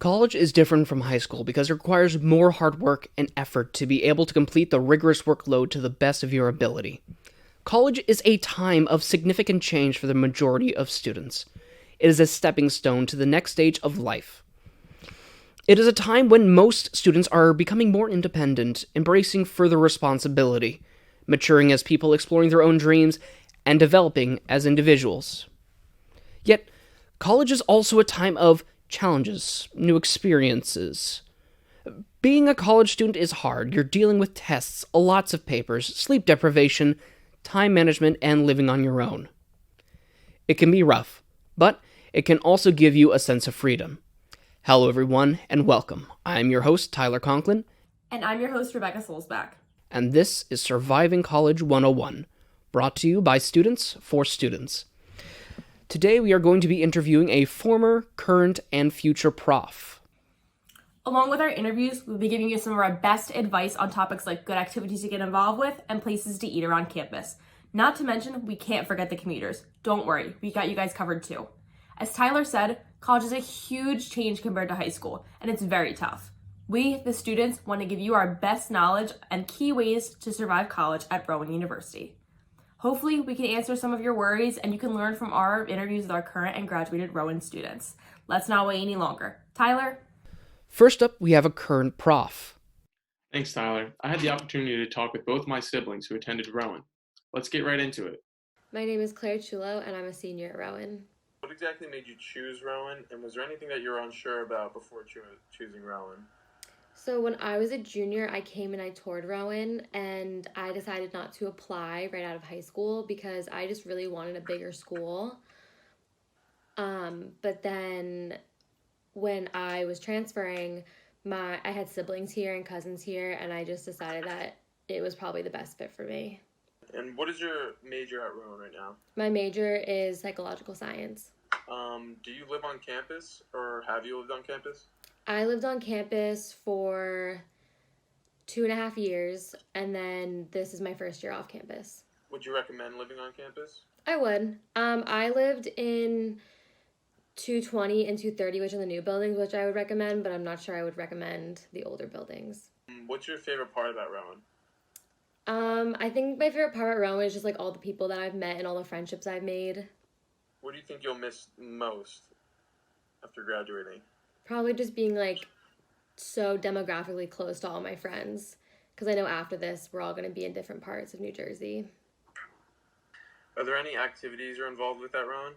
College is different from high school because it requires more hard work and effort to be able to complete the rigorous workload to the best of your ability. College is a time of significant change for the majority of students. It is a stepping stone to the next stage of life. It is a time when most students are becoming more independent, embracing further responsibility, maturing as people, exploring their own dreams, and developing as individuals. Yet, college is also a time of challenges, new experiences. Being a college student is hard. You're dealing with tests, lots of papers, sleep deprivation, time management, and living on your own. It can be rough, but it can also give you a sense of freedom. Hello everyone, and welcome. I'm your host, Tyler Conklin. And I'm your host, Rebecca Sulzbach. And this is Surviving College 101, brought to you by students for students. Today we are going to be interviewing a former, current, and future prof. Along with our interviews, we'll be giving you some of our best advice on topics like good activities to get involved with and places to eat around campus. Not to mention, we can't forget the commuters. Don't worry, we got you guys covered too. As Tyler said, college is a huge change compared to high school, and it's very tough. We, the students, want to give you our best knowledge and key ways to survive college at Rowan University. Hopefully, we can answer some of your worries and you can learn from our interviews with our current and graduated Rowan students. Let's not wait any longer. Tyler? First up, we have a current prof. Thanks, Tyler. I had the opportunity to talk with both my siblings who attended Rowan. Let's get right into it. My name is Zack Ciullo, and I'm a senior at Rowan. What exactly made you choose Rowan, and was there anything that you were unsure about before choosing Rowan? So when I was a junior, I came and I toured Rowan, and I decided not to apply right out of high school because I just really wanted a bigger school. But then when I was transferring, I had siblings here and cousins here, and I just decided that it was probably the best fit for me. And what is your major at Rowan right now? My major is psychological science. Do you live on campus, or have you lived on campus? I lived on campus for 2.5 years, and then this is my first year off campus. Would you recommend living on campus? I would. I lived in 220 and 230, which are the new buildings, which I would recommend, but I'm not sure I would recommend the older buildings. What's your favorite part about Rowan? I think my favorite part at Rowan is just like all the people that I've met and all the friendships I've made. What do you think you'll miss most after graduating? Probably just being like so demographically close to all my friends, because I know after this we're all going to be in different parts of New Jersey. Are there any activities you're involved with at Rowan?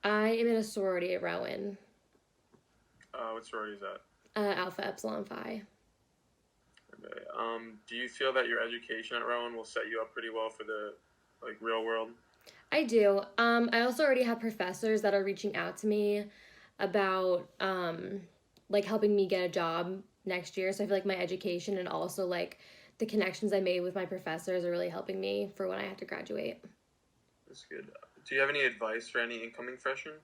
I am in a sorority at Rowan. What sorority is that? Alpha Epsilon Phi. Okay. Do you feel that your education at Rowan will set you up pretty well for the real world? I do. I also already have professors that are reaching out to me about helping me get a job next year. So I feel like my education and also like the connections I made with my professors are really helping me for when I have to graduate. That's good. Do you have any advice for any incoming freshmen?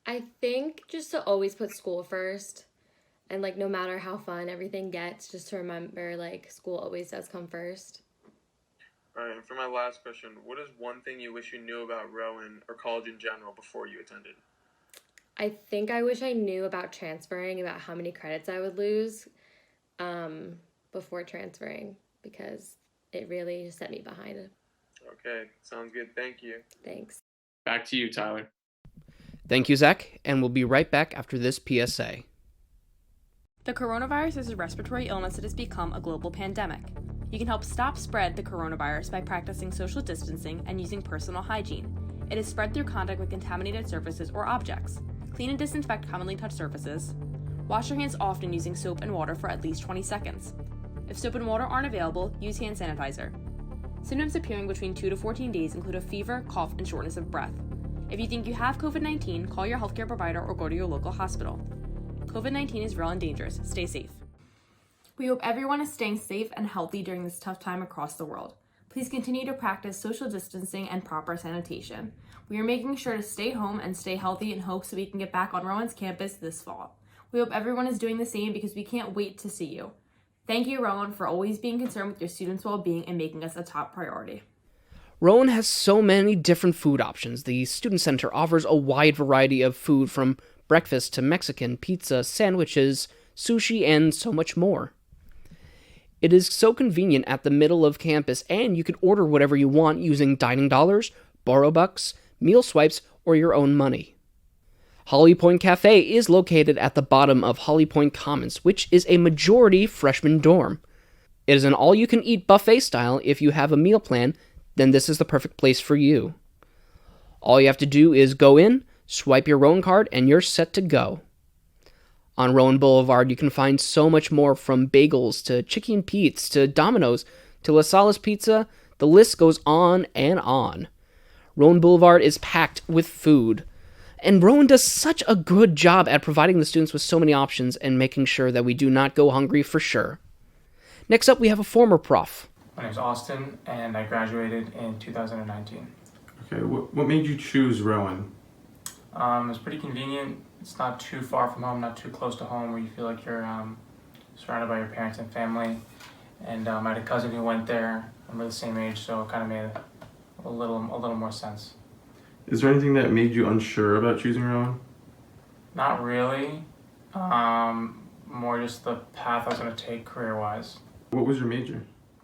I think just to always put school first, and like no matter how fun everything gets, just to remember like school always does come first. All right, and for my last question, what is one thing you wish you knew about Rowan or college in general before you attended? I think I wish I knew about transferring, about how many credits I would lose before transferring, because it really set me behind it. Okay, sounds good. Thank you. Thanks. Back to you, Tyler. Thank you, Zach, and we'll be right back after this PSA. The coronavirus is a respiratory illness that has become a global pandemic. You can help stop spread the coronavirus by practicing social distancing and using personal hygiene. It is spread through contact with contaminated surfaces or objects. Clean and disinfect commonly touched surfaces. Wash your hands often using soap and water for at least 20 seconds. If soap and water aren't available, use hand sanitizer. Symptoms appearing between 2 to 14 days include a fever, cough, and shortness of breath. If you think you have COVID-19, call your healthcare provider or go to your local hospital. COVID-19 is real and dangerous. Stay safe. We hope everyone is staying safe and healthy during this tough time across the world. Please continue to practice social distancing and proper sanitation. We are making sure to stay home and stay healthy in hopes that we can get back on Rowan's campus this fall. We hope everyone is doing the same because we can't wait to see you. Thank you, Rowan, for always being concerned with your students' well-being and making us a top priority. Rowan has so many different food options. The Student Center offers a wide variety of food from breakfast to Mexican, pizza, sandwiches, sushi, and so much more. It is so convenient at the middle of campus, and you can order whatever you want using dining dollars, borrow bucks, meal swipes, or your own money. Holly Point Cafe is located at the bottom of Holly Point Commons, which is a majority freshman dorm. It is an all-you-can-eat buffet style. If you have a meal plan, then this is the perfect place for you. All you have to do is go in, swipe your Rowan card, and you're set to go. On Rowan Boulevard, you can find so much more, from bagels to chicken Pete's to Domino's to La Sala's Pizza. The list goes on and on. Rowan Boulevard is packed with food. And Rowan does such a good job at providing the students with so many options and making sure that we do not go hungry for sure. Next up, we have a former prof. My name is Austin, and I graduated in 2019. Okay, what made you choose Rowan? It's pretty convenient. It's not too far from home, not too close to home, where you feel like you're surrounded by your parents and family. And I had a cousin who went there, and we're the same age, so it kind of made a little more sense. Is there anything that made you unsure about choosing Rowan? Not really. More just the path I was going to take career-wise. What was your major?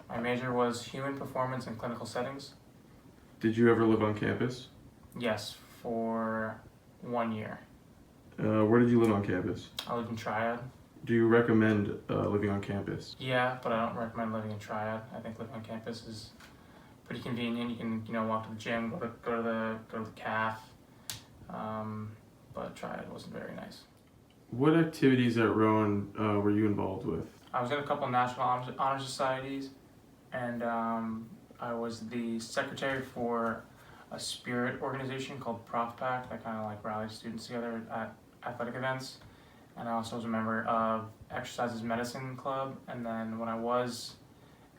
My major was human performance in clinical settings. Did you ever live on campus? Yes, for 1 year. Where did you live on campus? I lived in Triad. Do you recommend living on campus? Yeah, but I don't recommend living in Triad. I think living on campus is pretty convenient. You can walk to the gym, go to the caf. But Triad wasn't very nice. What activities at Rowan were you involved with? I was in a couple of national honor societies, and I was the secretary for a spirit organization called Prof Pack that kind of like rallies students together at athletic events. And I also was a member of Exercises Medicine Club, and then when I was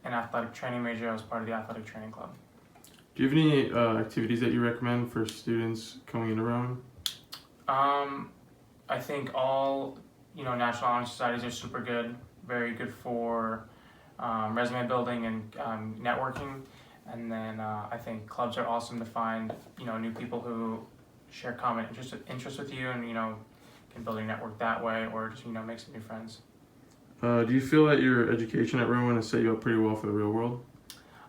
an athletic training major, I was part of the athletic training club. Do you have any activities that you recommend for students coming into Rowan? I think all national honor societies are super good, very good for resume building and networking. And then I think clubs are awesome to find new people who share common interests with you, and can build your network that way, or just make some new friends. Do you feel that your education at Rowan has set you up pretty well for the real world?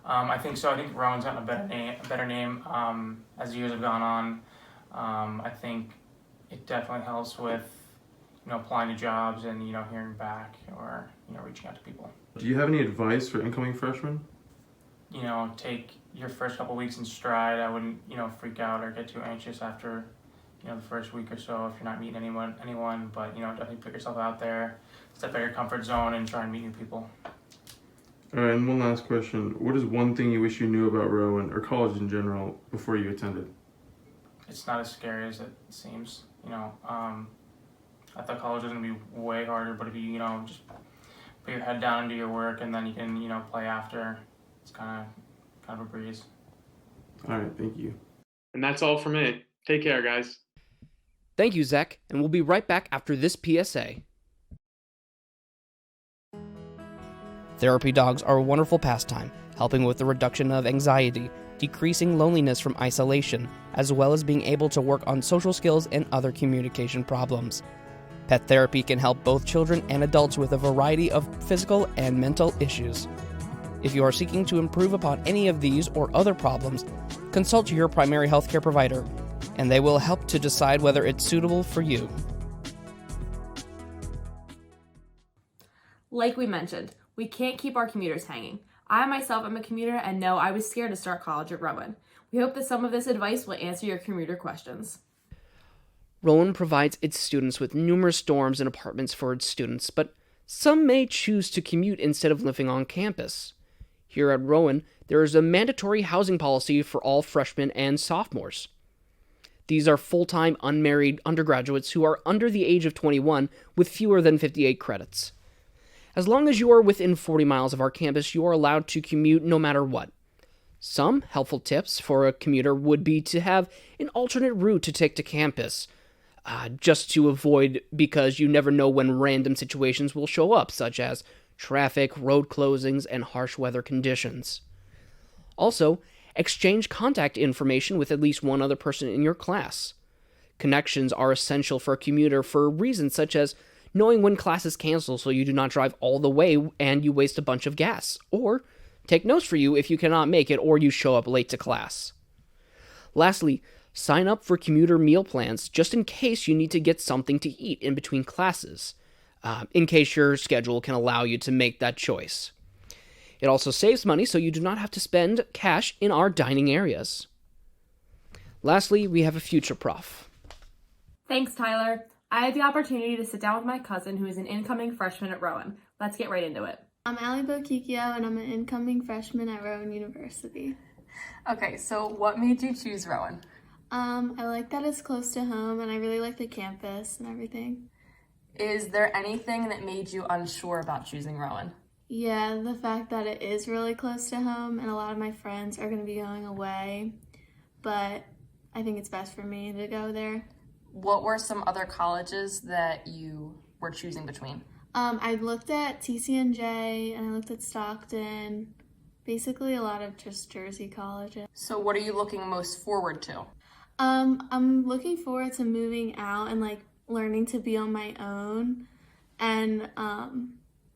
I think so. I think Rowan's gotten a better name as the years have gone on. I think it definitely helps with applying to jobs and hearing back, or reaching out to people. Do you have any advice for incoming freshmen? Take your first couple weeks in stride. I wouldn't freak out or get too anxious after the first week or so if you're not meeting anyone. But definitely put yourself out there, step out of your comfort zone, and try and meet new people. All right, and one last question. What is one thing you wish you knew about Rowan or college in general before you attended? It's not as scary as it seems. I thought college was going to be way harder, but if you just put your head down and do your work, and then you can play after, it's kind of a breeze. All right, thank you. And that's all for me. Take care, guys. Thank you, Zach, and we'll be right back after this PSA. Therapy dogs are a wonderful pastime, helping with the reduction of anxiety, decreasing loneliness from isolation, as well as being able to work on social skills and other communication problems. Pet therapy can help both children and adults with a variety of physical and mental issues. If you are seeking to improve upon any of these or other problems, consult your primary healthcare provider, and they will help to decide whether it's suitable for you. Like we mentioned, we can't keep our commuters hanging. I myself am a commuter and know I was scared to start college at Rowan. We hope that some of this advice will answer your commuter questions. Rowan provides its students with numerous dorms and apartments for its students, but some may choose to commute instead of living on campus. Here at Rowan, there is a mandatory housing policy for all freshmen and sophomores. These are full-time unmarried undergraduates who are under the age of 21 with fewer than 58 credits. As long as you are within 40 miles of our campus, you are allowed to commute no matter what. Some helpful tips for a commuter would be to have an alternate route to take to campus, just to avoid, because you never know when random situations will show up, such as traffic, road closings, and harsh weather conditions. Also, exchange contact information with at least one other person in your class. Connections are essential for a commuter for reasons such as knowing when classes cancel so you do not drive all the way and you waste a bunch of gas, or take notes for you if you cannot make it or you show up late to class. Lastly, sign up for commuter meal plans just in case you need to get something to eat in between classes, in case your schedule can allow you to make that choice. It also saves money so you do not have to spend cash in our dining areas. Lastly, we have a future prof. Thanks, Tyler. I had the opportunity to sit down with my cousin who is an incoming freshman at Rowan. Let's get right into it. I'm Allison Bocchicchio, and I'm an incoming freshman at Rowan University. Okay, so what made you choose Rowan? I like that it's close to home, and I really like the campus and everything. Is there anything that made you unsure about choosing Rowan? Yeah, the fact that it is really close to home, and a lot of my friends are going to be going away, but I think it's best for me to go there. What were some other colleges that you were choosing between? I looked at TCNJ, and I looked at Stockton, basically a lot of just Jersey colleges. So what are you looking most forward to? I'm looking forward to moving out and like learning to be on my own, and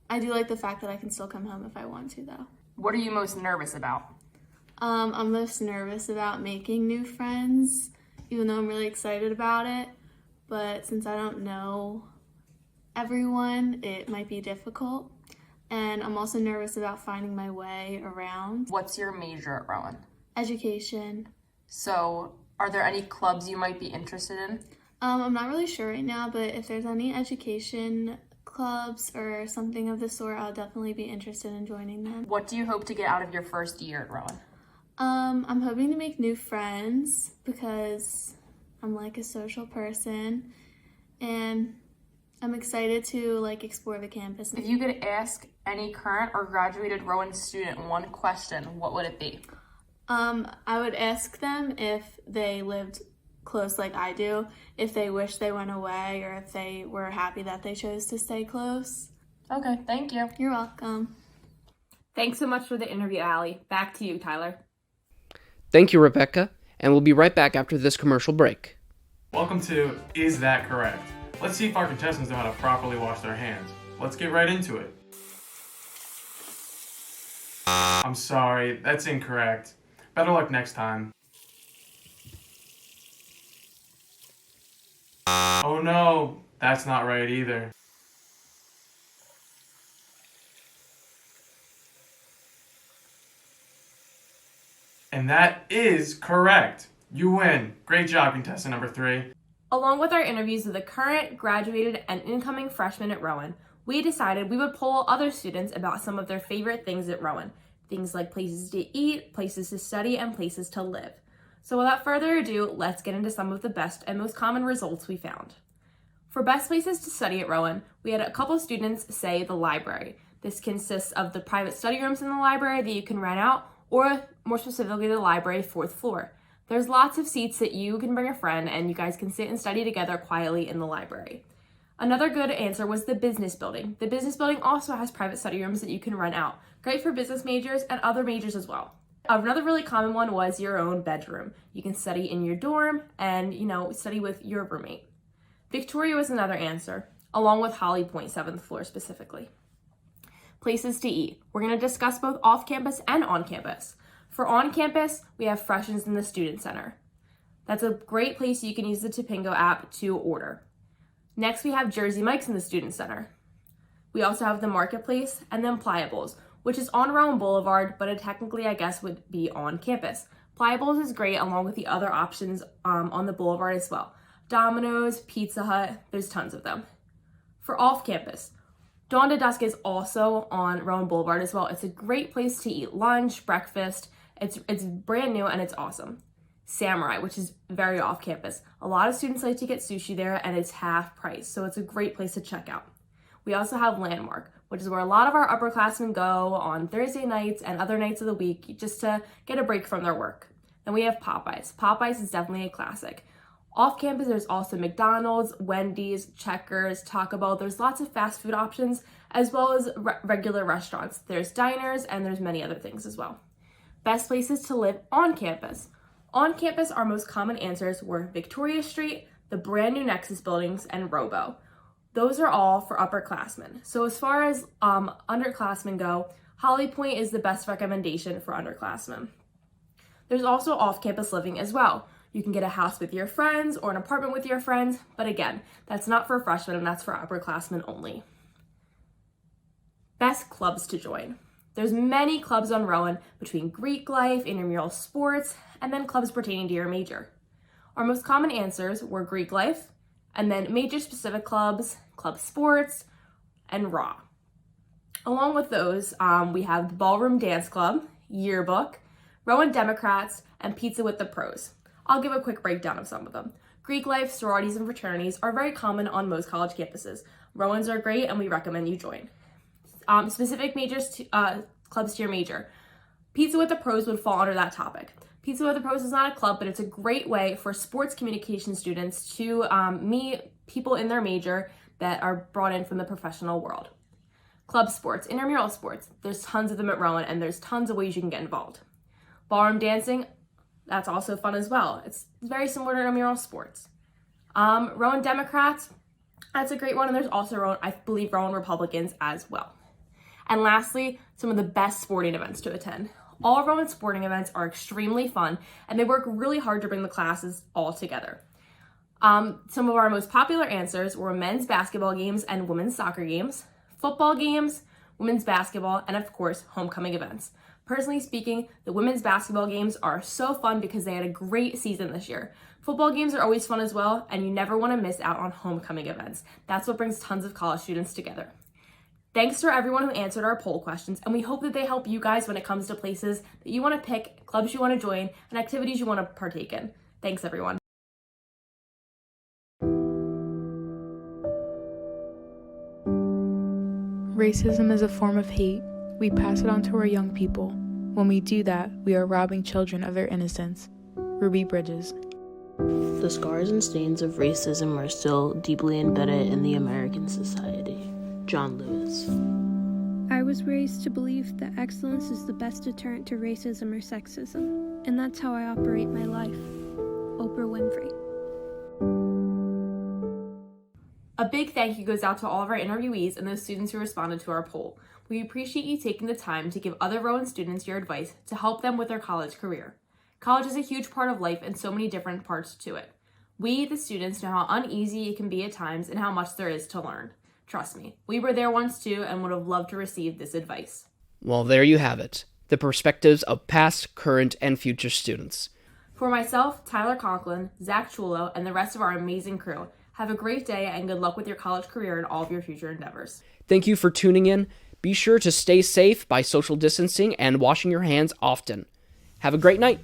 I do like the fact that I can still come home if I want to, though. What are you most nervous about? I'm most nervous about making new friends, even though I'm really excited about it. But since I don't know everyone, it might be difficult. And I'm also nervous about finding my way around. What's your major at Rowan? Education. So are there any clubs you might be interested in? I'm not really sure right now, but if there's any education clubs or something of the sort, I'll definitely be interested in joining them. What do you hope to get out of your first year at Rowan? I'm hoping to make new friends because I'm like a social person, and I'm excited to like explore the campus. If you could ask any current or graduated Rowan student one question, what would it be? I would ask them if they lived close like I do, if they wish they went away, or if they were happy that they chose to stay close. Okay, thank you. You're welcome. Thanks so much for the interview, Allie. Back to you, Tyler. Thank you, Rebecca, and we'll be right back after this commercial break. Welcome to Is That Correct? Let's see if our contestants know how to properly wash their hands. Let's get right into it. I'm sorry, that's incorrect. Better luck next time. Oh no, that's not right either. And that is correct. You win. Great job, contestant number 3. Along with our interviews with the current, graduated, and incoming freshmen at Rowan, we decided we would poll other students about some of their favorite things at Rowan. Things like places to eat, places to study, and places to live. So without further ado, let's get into some of the best and most common results we found. For best places to study at Rowan, we had a couple students say the library. This consists of the private study rooms in the library that you can rent out, or more specifically, the library 4th floor. There's lots of seats that you can bring a friend and you guys can sit and study together quietly in the library. Another good answer was the business building. The business building also has private study rooms that you can rent out. Great for business majors and other majors as well. Another really common one was your own bedroom. You can study in your dorm and, study with your roommate. Victoria was another answer, along with Holly Point, 7th floor specifically. Places to eat. We're going to discuss both off-campus and on-campus. For on-campus, we have Freshens in the Student Center. That's a great place you can use the Topingo app to order. Next, we have Jersey Mike's in the Student Center. We also have the Marketplace and then Pliables, which is on Rowan Boulevard, but it technically, I guess, would be on campus. Pliables is great along with the other options on the boulevard as well. Domino's, Pizza Hut, there's tons of them. For off-campus, Dawn to Dusk is also on Rowan Boulevard as well. It's a great place to eat lunch, breakfast. It's brand new and it's awesome. Samurai, which is very off-campus. A lot of students like to get sushi there and it's half price, so it's a great place to check out. We also have Landmark, which is where a lot of our upperclassmen go on Thursday nights and other nights of the week just to get a break from their work. Then we have Popeyes. Popeyes is definitely a classic. Off campus, there's also McDonald's, Wendy's, Checkers, Taco Bell. There's lots of fast food options as well as regular restaurants. There's diners and there's many other things as well. Best places to live on campus. On campus, our most common answers were Victoria Street, the brand new Nexus buildings, and Robo. Those are all for upperclassmen. So as far as underclassmen go, Holly Point is the best recommendation for underclassmen. There's also off-campus living as well. You can get a house with your friends or an apartment with your friends, but again, that's not for freshmen and that's for upperclassmen only. Best clubs to join. There's many clubs on Rowan between Greek life, intramural sports, and then clubs pertaining to your major. Our most common answers were Greek life, and then major-specific clubs, club sports, and RAW. Along with those, we have the Ballroom Dance Club, Yearbook, Rowan Democrats, and Pizza with the Pros. I'll give a quick breakdown of some of them. Greek life, sororities, and fraternities are very common on most college campuses. Rowans are great, and we recommend you join. Specific majors, clubs to your major. Pizza with the Pros would fall under that topic. Pizza with the Pros is not a club, but it's a great way for sports communication students to meet people in their major that are brought in from the professional world. Club sports, intramural sports. There's tons of them at Rowan, and there's tons of ways you can get involved. Ballroom dancing, that's also fun as well. It's very similar to intramural sports. Rowan Democrats, that's a great one, and there's also Rowan Republicans as well. And lastly, some of the best sporting events to attend. All Rowan sporting events are extremely fun, and they work really hard to bring the classes all together. Some of our most popular answers were men's basketball games and women's soccer games, football games, women's basketball, and of course, homecoming events. Personally speaking, the women's basketball games are so fun because they had a great season this year. Football games are always fun as well, and you never want to miss out on homecoming events. That's what brings tons of college students together. Thanks to everyone who answered our poll questions, and we hope that they help you guys when it comes to places that you want to pick, clubs you want to join, and activities you want to partake in. Thanks, everyone. Racism is a form of hate. We pass it on to our young people. When we do that, we are robbing children of their innocence. Ruby Bridges. The scars and stains of racism are still deeply embedded in the American society. John Lewis. I was raised to believe that excellence is the best deterrent to racism or sexism, and that's how I operate my life. Oprah Winfrey. A big thank you goes out to all of our interviewees and those students who responded to our poll. We appreciate you taking the time to give other Rowan students your advice to help them with their college career. College is a huge part of life and so many different parts to it. We, the students, know how uneasy it can be at times and how much there is to learn. Trust me, we were there once too and would have loved to receive this advice. Well, there you have it. The perspectives of past, current, and future students. For myself, Tyler Conklin, Zack Ciullo, and the rest of our amazing crew, have a great day and good luck with your college career and all of your future endeavors. Thank you for tuning in. Be sure to stay safe by social distancing and washing your hands often. Have a great night.